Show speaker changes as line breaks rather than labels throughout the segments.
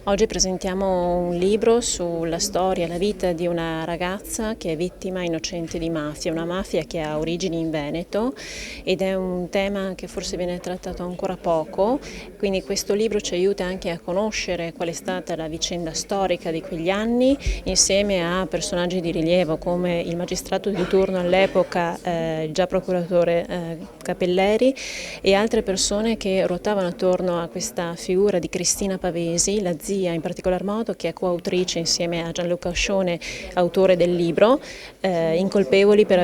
Oggi presentiamo un libro sulla storia e la vita di una ragazza che è vittima innocente di mafia, una mafia che ha origini in Veneto ed è un tema che forse viene trattato ancora poco, quindi questo libro ci aiuta anche a conoscere qual è stata la vicenda storica di quegli anni insieme a personaggi di rilievo come il magistrato di turno all'epoca, il già procuratore Capelleri e altre persone che ruotavano attorno a questa figura di Cristina Pavesi, la zia in particolar modo, che è coautrice insieme a Gianluca Oscione, autore del libro, incolpevoli per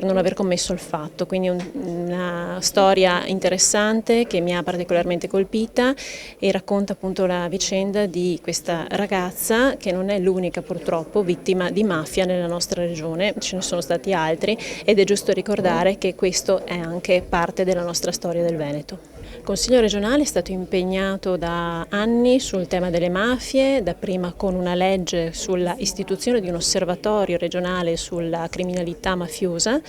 non aver commesso il fatto. Quindi una storia interessante che mi ha particolarmente colpita e racconta appunto la vicenda di questa ragazza che non è l'unica purtroppo vittima di mafia nella nostra regione, ce ne sono stati altri ed è giusto ricordare che questo è anche parte della nostra storia del Veneto. Il Consiglio regionale è stato impegnato da anni sul tema delle mafie, dapprima con una legge sulla istituzione di un osservatorio regionale sulla criminalità mafiosa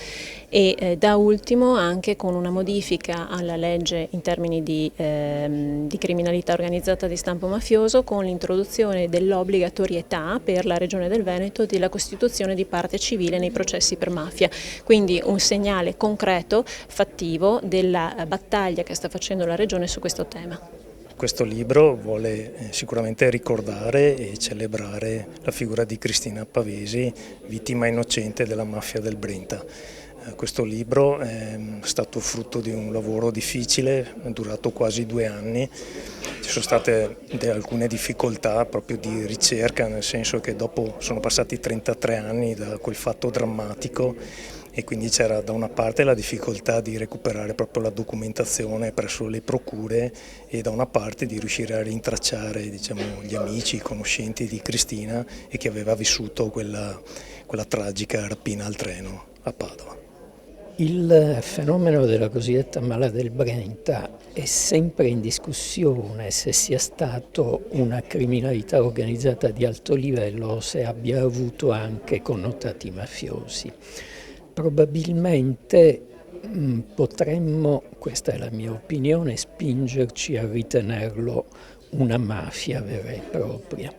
e da ultimo anche con una modifica alla legge in termini di criminalità organizzata di stampo mafioso con l'introduzione dell'obbligatorietà per la Regione del Veneto della costituzione di parte civile nei processi per mafia, quindi un segnale concreto, fattivo della battaglia che sta facendo la Regione su questo tema.
Questo libro vuole sicuramente ricordare e celebrare la figura di Cristina Pavesi, vittima innocente della mafia del Brenta. Questo libro è stato frutto di un lavoro difficile, è durato quasi 2 anni. Ci sono state alcune difficoltà proprio di ricerca, nel senso che dopo sono passati 33 anni da quel fatto drammatico e quindi c'era da una parte la difficoltà di recuperare proprio la documentazione presso le procure e da una parte di riuscire a rintracciare, diciamo, gli amici, i conoscenti di Cristina e che aveva vissuto quella tragica rapina al treno a Padova.
Il fenomeno della cosiddetta mala del Brenta è sempre in discussione se sia stato una criminalità organizzata di alto livello o se abbia avuto anche connotati mafiosi. Probabilmente potremmo, questa è la mia opinione, spingerci a ritenerlo una mafia vera e propria.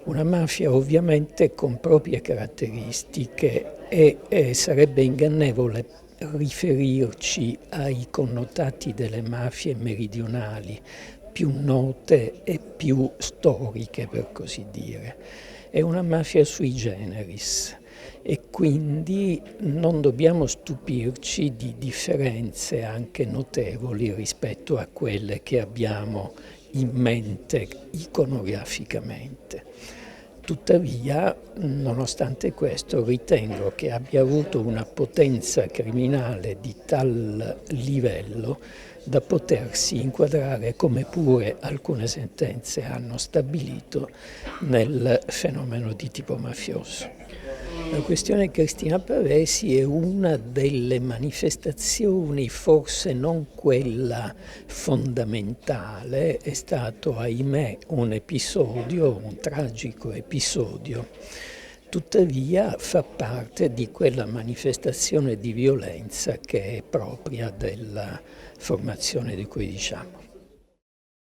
Una mafia ovviamente con proprie caratteristiche e sarebbe ingannevole riferirci ai connotati delle mafie meridionali più note e più storiche, per così dire. È una mafia sui generis e quindi non dobbiamo stupirci di differenze anche notevoli rispetto a quelle che abbiamo in mente iconograficamente. Tuttavia, nonostante questo, ritengo che abbia avuto una potenza criminale di tal livello da potersi inquadrare, come pure alcune sentenze hanno stabilito, nel fenomeno di tipo mafioso. La questione Cristina Pavesi è una delle manifestazioni, forse non quella fondamentale, è stato ahimè un tragico episodio, tuttavia fa parte di quella manifestazione di violenza che è propria della formazione di cui diciamo.